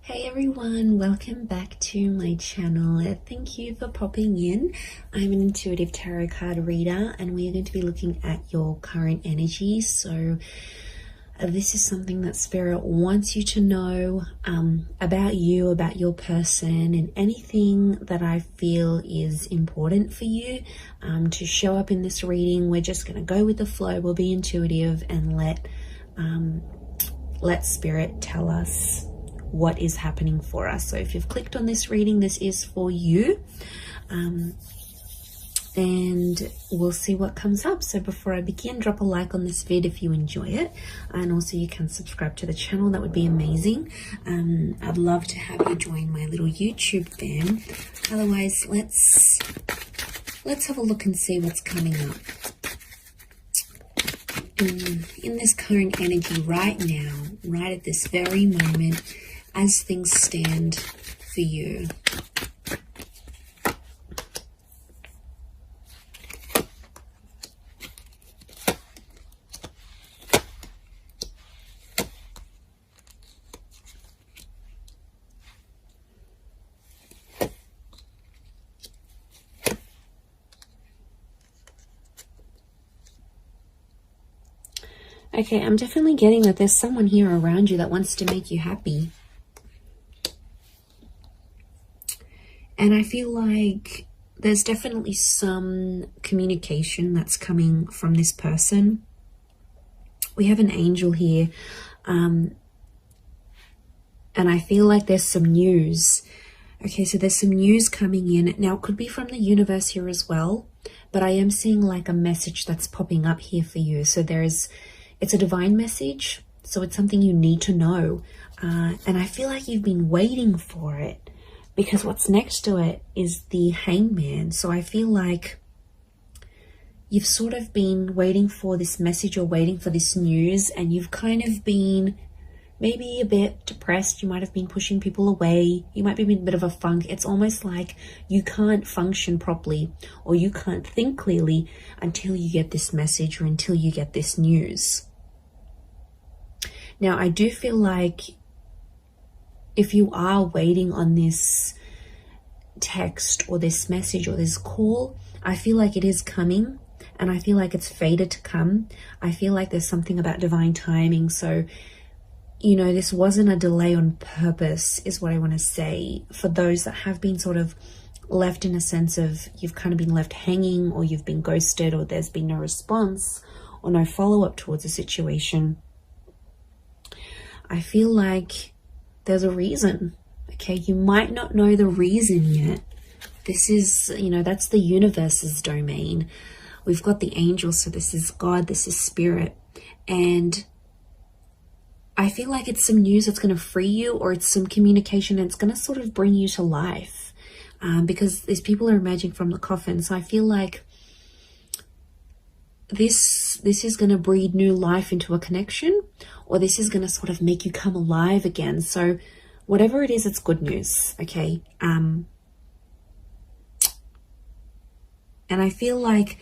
Hey everyone, welcome back to my channel. Thank you for popping in. I'm an intuitive tarot card reader and we are going to be looking at your current energy. So this is something that Spirit wants you to know about you, about your person, and anything that I feel is important for you to show up in this reading. We're just going to go with the flow. We'll be intuitive and let Spirit tell us what is happening for us. So if you've clicked on this reading, this is for you, and we'll see what comes up. So before I begin, drop a like on this vid if you enjoy it, and also you can subscribe to the channel. That would be amazing. I'd love to have you join my little YouTube fam. Otherwise, let's have a look and see what's coming up in this current energy right now, right at this very moment, as things stand for you. Okay, I'm definitely getting that there's someone here around you that wants to make you happy. And I feel like there's definitely some communication that's coming from this person. We have an angel here. And I feel like there's some news. Okay, so there's some news coming in. Now, it could be from the universe here as well. But I am seeing like a message that's popping up here for you. So it's a divine message. So it's something you need to know. And I feel like you've been waiting for it, because what's next to it is the Hangman. So I feel like you've sort of been waiting for this message or waiting for this news, and you've kind of been maybe a bit depressed. You might have been pushing people away. You might be in a bit of a funk. It's almost like you can't function properly or you can't think clearly until you get this message or until you get this news. Now, I do feel like if you are waiting on this text or this message or this call, I feel like it is coming, and I feel like it's fated to come. I feel like there's something about divine timing. So, you know, this wasn't a delay on purpose, is what I want to say. For those that have been sort of left in a sense of you've kind of been left hanging, or you've been ghosted, or there's been no response or no follow-up towards a situation, I feel like there's a reason. Okay, you might not know the reason yet. This is, you know, that's the universe's domain. We've got the angels, so this is God, this is Spirit. And I feel like it's some news that's going to free you, or it's some communication and it's going to sort of bring you to life, because these people are emerging from the coffin. So I feel like this is going to breathe new life into a connection, or this is going to sort of make you come alive again. So whatever it is, it's good news. Okay. And I feel like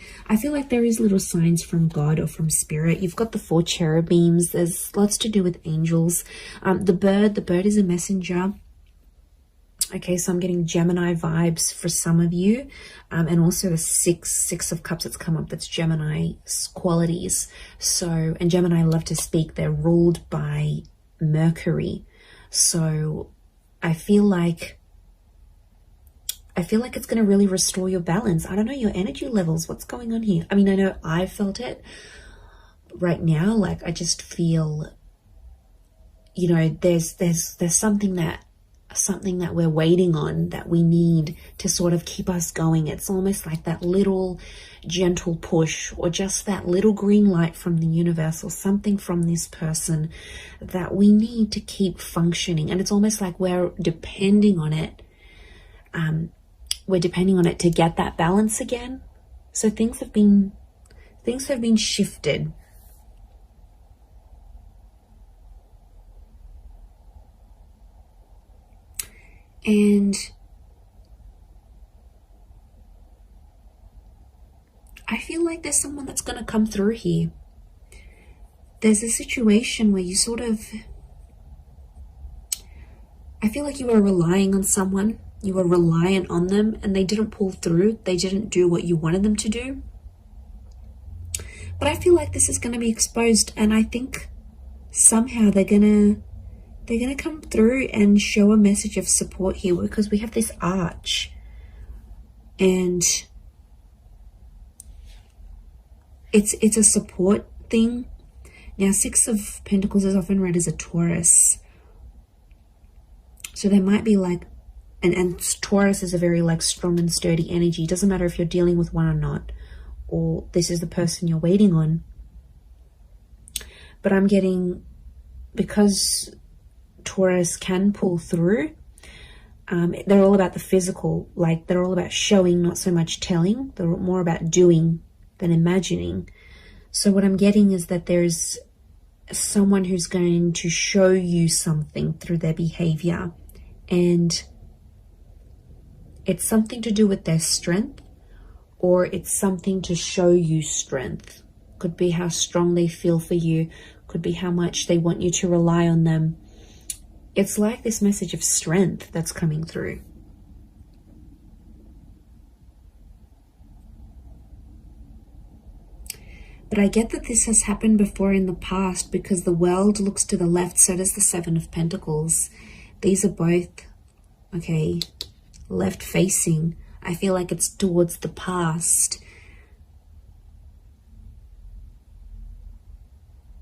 there is little signs from God or from Spirit. You've got the 4 cherubims. There's lots to do with angels. The bird is a messenger. Okay, so I'm getting Gemini vibes for some of you. And also the six of cups that's come up, that's Gemini qualities. So, and Gemini love to speak. They're ruled by Mercury. So I feel like it's going to really restore your balance. I don't know, your energy levels. What's going on here? I mean, I know I felt it right now. Like, I just feel, you know, there's something that we're waiting on, that we need to sort of keep us going. It's almost like that little gentle push, or just that little green light from the universe, or something from this person that we need to keep functioning. And it's almost like we're depending on it. We're depending on it to get that balance again. So things have been shifted. And I feel like there's someone that's going to come through here. There's a situation where you sort of I feel like you were relying on someone, you were reliant on them, and they didn't pull through. They didn't do what you wanted them to do. But I feel like this is going to be exposed, and I think somehow they're gonna come through and show a message of support here, because we have this arch, and it's a support thing. Now, Six of Pentacles is often read as a Taurus, so there might be like, and Taurus is a very like strong and sturdy energy. It doesn't matter if you're dealing with one or not, or this is the person you're waiting on. But I'm getting, because Taurus can pull through, they're all about the physical, like they're all about showing, not so much telling. They're more about doing than imagining. So what I'm getting is that there's someone who's going to show you something through their behavior, and it's something to do with their strength, or it's something to show you strength. Could be how strong they feel for you, could be how much they want you to rely on them. It's like this message of strength that's coming through. But I get that this has happened before in the past, because the World looks to the left, so does the Seven of Pentacles. These are both, okay, left facing. I feel like it's towards the past.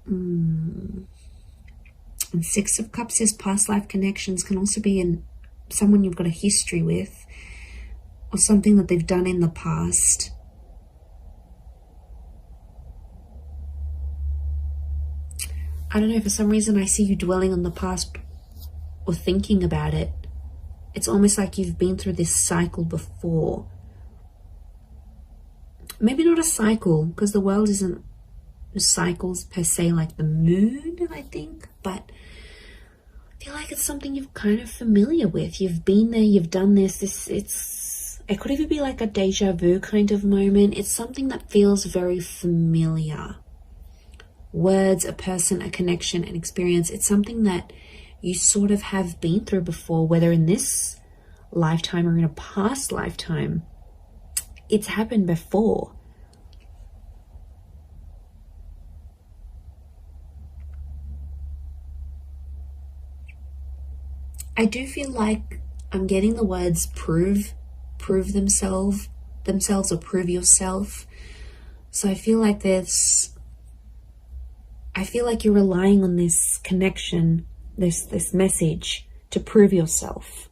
And Six of Cups is past life connections. Can also be in someone you've got a history with, or something that they've done in the past. I don't know, for some reason I see you dwelling on the past or thinking about it. It's almost like you've been through this cycle before. Maybe not a cycle, because the world isn't cycles per se, like the moon, I think. But I feel like it's something you're kind of familiar with. You've been there, you've done this. It could even be like a deja vu kind of moment. It's something that feels very familiar. Words, a person, a connection, an experience. It's something that you sort of have been through before, whether in this lifetime or in a past lifetime. It's happened before. I do feel like I'm getting the words prove themselves or prove yourself. So I feel like you're relying on this connection, this message to prove yourself.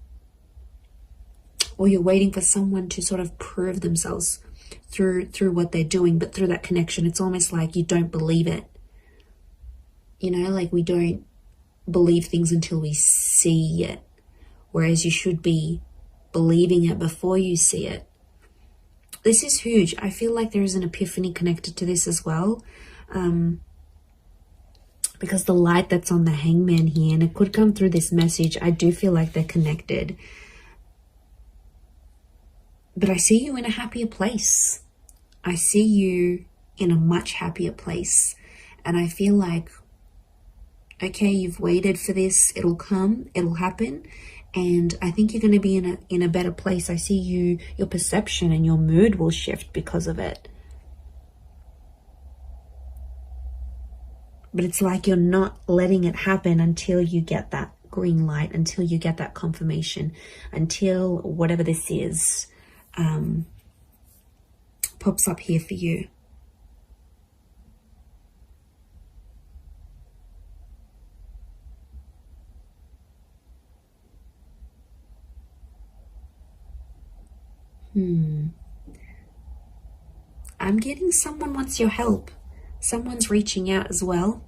Or you're waiting for someone to sort of prove themselves through what they're doing, but through that connection. It's almost like you don't believe it. You know, like we don't believe things until we see it, whereas you should be believing it before you see it. This is huge. I feel like there is an epiphany connected to this as well, because the light that's on the Hangman here, and it could come through this message. I do feel like they're connected, but I see you in a happier place. I see you in a much happier place, and I feel like, okay, you've waited for this, it'll come, it'll happen, and I think you're going to be in a better place. I see your perception and your mood will shift because of it. But it's like you're not letting it happen until you get that green light, until you get that confirmation, until whatever this is pops up here for you. I'm getting someone wants your help. Someone's reaching out as well.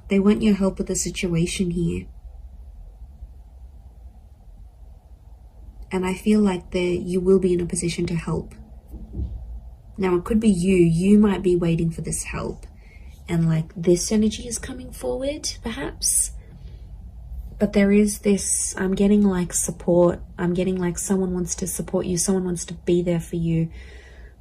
They want your help with the situation here. And I feel like you will be in a position to help. Now, it could be you might be waiting for this help, and like this energy is coming forward perhaps. But there is this, I'm getting like support. I'm getting like someone wants to support you. Someone wants to be there for you.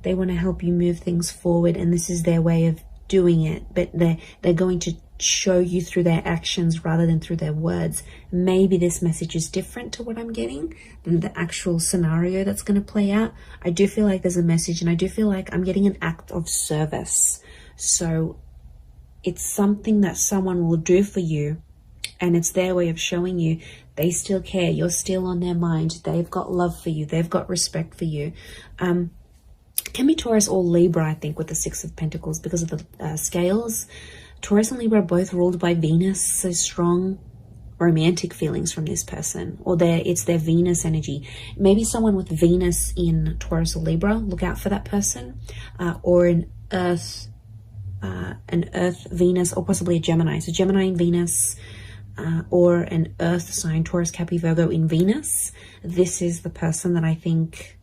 They want to help you move things forward, and this is their way of doing it. But they're going to show you through their actions rather than through their words. Maybe this message is different to what I'm getting than the actual scenario that's going to play out. I do feel like there's a message, and I do feel like I'm getting an act of service. So it's something that someone will do for you, and it's their way of showing you they still care. You're still on their mind. They've got love for you. They've got respect for you. Can be Taurus or Libra, I think, with the Six of Pentacles because of the scales. Taurus and Libra are both ruled by Venus, so strong romantic feelings from this person, or it's their Venus energy. Maybe someone with Venus in Taurus or Libra, look out for that person, or an Earth Venus, or possibly a Gemini. So Gemini in Venus, or an Earth sign, Taurus, Capricorn, Virgo in Venus. This is the person that I think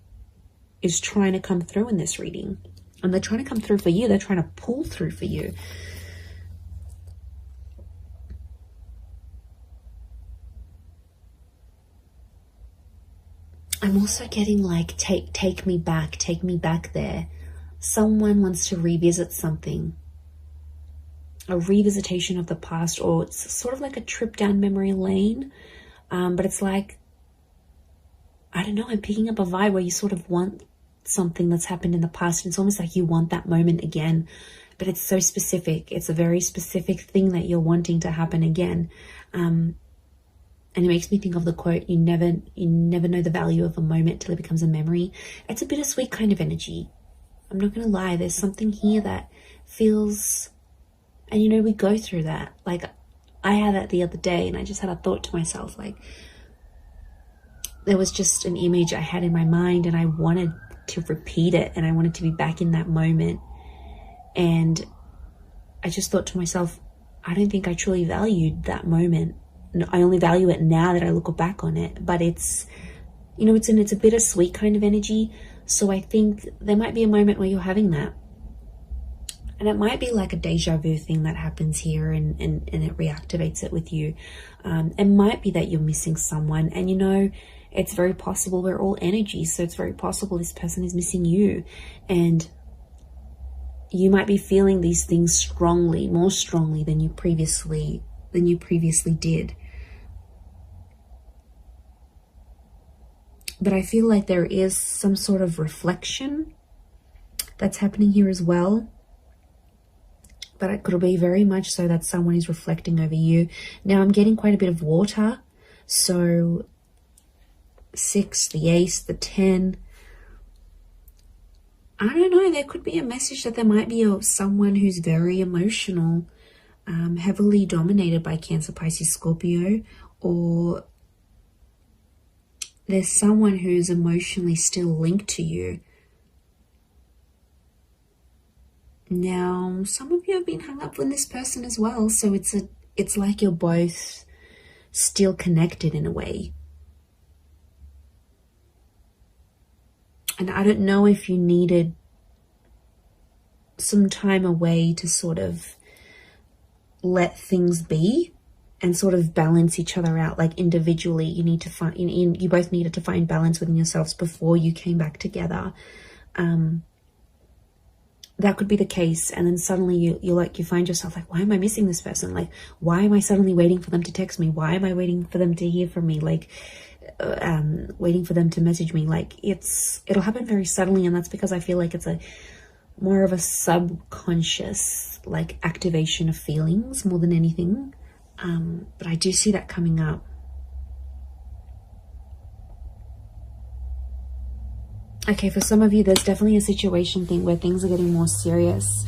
is trying to come through in this reading, and they're trying to come through for you. They're trying to pull through for you. I'm also getting like, take me back there. Someone wants to revisit something, a revisitation of the past, or it's sort of like a trip down memory lane. But it's like, I don't know, I'm picking up a vibe where you sort of want something that's happened in the past, and it's almost like you want that moment again, but it's so specific. It's a very specific thing that you're wanting to happen again. And it makes me think of the quote, you never know the value of a moment till it becomes a memory. It's a bittersweet kind of energy. I'm not going to lie. There's something here that feels, and you know, we go through that. Like, I had that the other day, and I just had a thought to myself, like, there was just an image I had in my mind, and I wanted to repeat it, and I wanted to be back in that moment. And I just thought to myself, I don't think I truly valued that moment. I only value it now that I look back on it. But it's, you know, it's a bittersweet kind of energy. So I think there might be a moment where you're having that. And it might be like a deja vu thing that happens here, and it reactivates it with you. It might be that you're missing someone, and you know, it's very possible. We're all energy, so it's very possible this person is missing you, and you might be feeling these things strongly, more strongly than you previously did. But I feel like there is some sort of reflection that's happening here as well. But it could be very much so that someone is reflecting over you. Now I'm getting quite a bit of water. So 6, the ace, the 10. I don't know. There could be a message that there might be someone who's very emotional, heavily dominated by Cancer, Pisces, Scorpio, or there's someone who's emotionally still linked to you. Now, some of you have been hung up with this person as well, so it's like you're both still connected in a way. And I don't know if you needed some time away to sort of let things be and sort of balance each other out. Like individually, you need to find, you both needed to find balance within yourselves before you came back together. That could be the case. And then suddenly you find yourself like, why am I missing this person? Like, why am I suddenly waiting for them to text me? Why am I waiting for them to hear from me? Like, waiting for them to message me. Like, it'll happen very suddenly. And that's because I feel like it's more of a subconscious, like, activation of feelings more than anything. But I do see that coming up. Okay, for some of you, there's definitely a situation thing where things are getting more serious.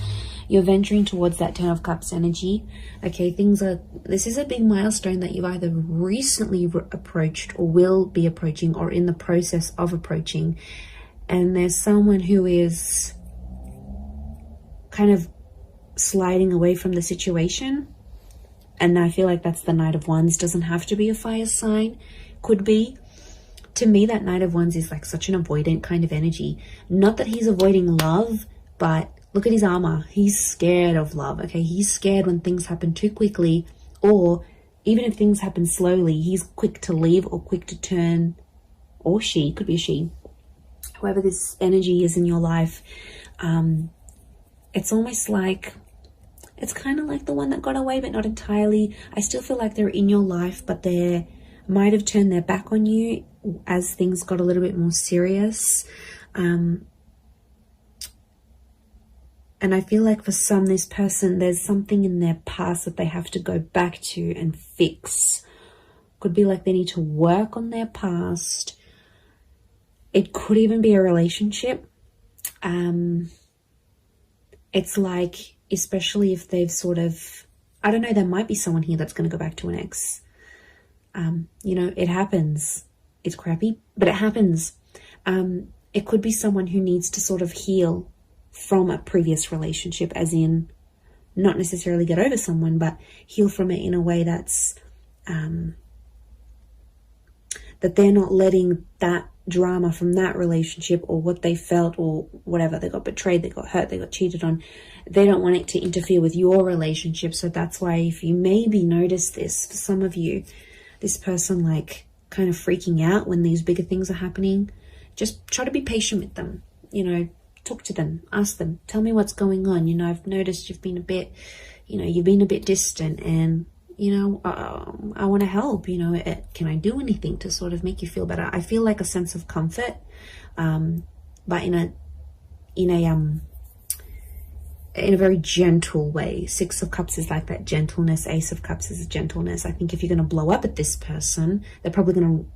You're venturing towards that 10 of Cups energy. Okay, this is a big milestone that you've either recently approached or will be approaching or in the process of approaching. And there's someone who is kind of sliding away from the situation. And I feel like that's the Knight of Wands. Doesn't have to be a fire sign. Could be. To me, that Knight of Wands is like such an avoidant kind of energy. Not that he's avoiding love, but look at his armor. He's scared of love, okay? He's scared when things happen too quickly, or even if things happen slowly, he's quick to leave or quick to turn, or she, could be a she. Whoever this energy is in your life, it's almost like It's kind of like the one that got away, but not entirely. I still feel like they're in your life, but they might have turned their back on you as things got a little bit more serious. And I feel like for some, this person, there's something in their past that they have to go back to and fix. Could be like they need to work on their past. It could even be a relationship. It's like, especially if they've sort of, I don't know, there might be someone here that's going to go back to an ex. You know, it happens. It's crappy, but it happens. It could be someone who needs to sort of heal from a previous relationship, as in not necessarily get over someone, but heal from it in a way that's that they're not letting that drama from that relationship or what they felt or whatever, they got betrayed, they got hurt, they got cheated on, they don't want it to interfere with your relationship. So that's why, if you maybe notice this, for some of you, this person like kind of freaking out when these bigger things are happening, just try to be patient with them. You know, talk to them, ask them, tell me what's going on. You know, I've noticed you've been a bit, you've been a bit distant, and I want to help. Can I do anything to sort of make you feel better? I feel like a sense of comfort, but in a very gentle way. Six of Cups is like that gentleness. Ace of Cups is gentleness. I think if you're going to blow up at this person, they're probably going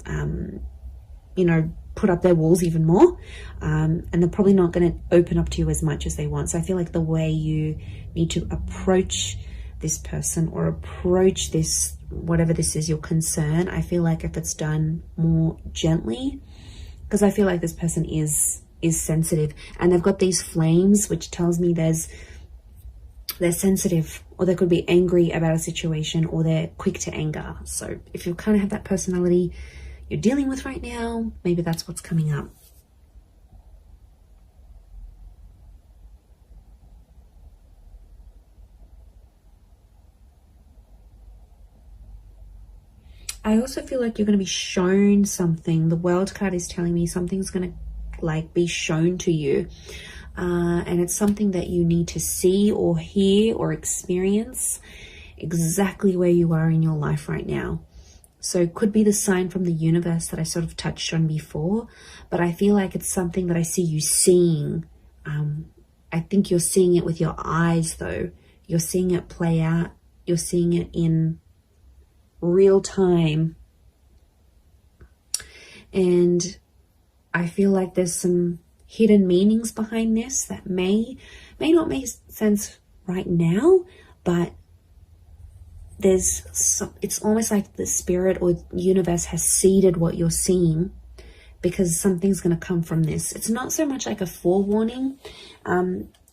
to, put up their walls even more, and they're probably not going to open up to you as much as they want. So I feel like the way you need to approach this person or approach this, whatever this is, your concern, I feel like if it's done more gently, because I feel like this person is sensitive, and they've got these flames, which tells me they're sensitive, or they could be angry about a situation, or they're quick to anger. So if you kind of have that personality you're dealing with right now, maybe that's what's coming up. I also feel like you're going to be shown something. The World card is telling me something's going to be shown to you, and it's something that you need to see or hear or experience exactly where you are in your life right now. So it could be the sign from the universe that I sort of touched on before, but I feel like it's something that I see you seeing. I think you're seeing it with your eyes, though. You're seeing it play out. You're seeing it in real time. And I feel like there's some hidden meanings behind this that may not make sense right now, but it's almost like the spirit or universe has seeded what you're seeing, because something's going to come from this. It's not so much like a forewarning.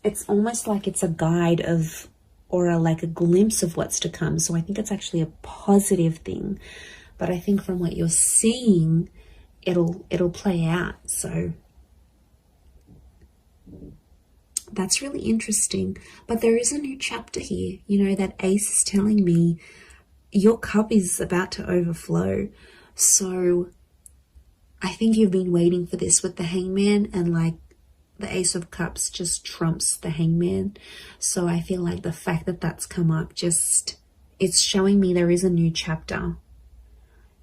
It's almost like it's a guide of, or like a glimpse of what's to come. So I think it's actually a positive thing, but I think from what you're seeing, it'll play out. So that's really interesting. But there is a new chapter here. That Ace is telling me your cup is about to overflow. So I think you've been waiting for this with the Hangman, and the Ace of Cups just trumps the Hangman. So I feel like the fact that that's come up, it's showing me there is a new chapter.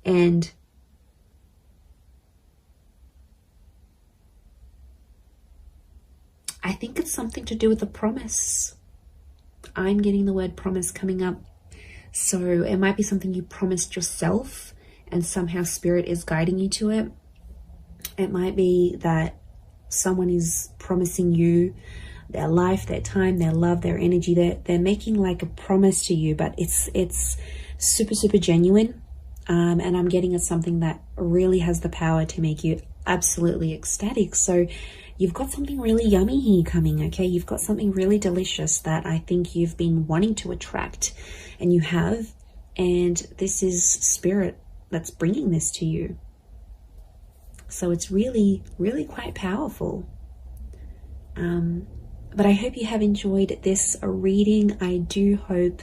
And I think it's something to do with a promise. I'm getting the word promise coming up. So it might be something you promised yourself, and somehow spirit is guiding you to it. It might be that someone is promising you their life, their time, their love, their energy. They're making like a promise to you, but it's super, super genuine. And I'm getting it's something that really has the power to make you absolutely ecstatic. So you've got something really yummy here coming, okay? You've got something really delicious that I think you've been wanting to attract, and you have. And this is spirit that's bringing this to you. So it's really, really quite powerful. But I hope you have enjoyed this reading. I do hope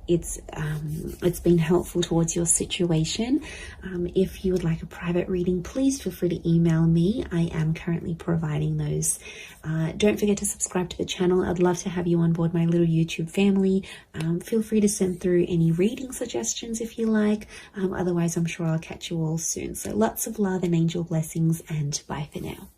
it's been helpful towards your situation. If you would like a private reading, please feel free to email me. I am currently providing those. Don't forget to subscribe to the channel. I'd love to have you on board my little YouTube family. Feel free to send through any reading suggestions if you like. Otherwise, I'm sure I'll catch you all soon. So lots of love and angel blessings, and bye for now.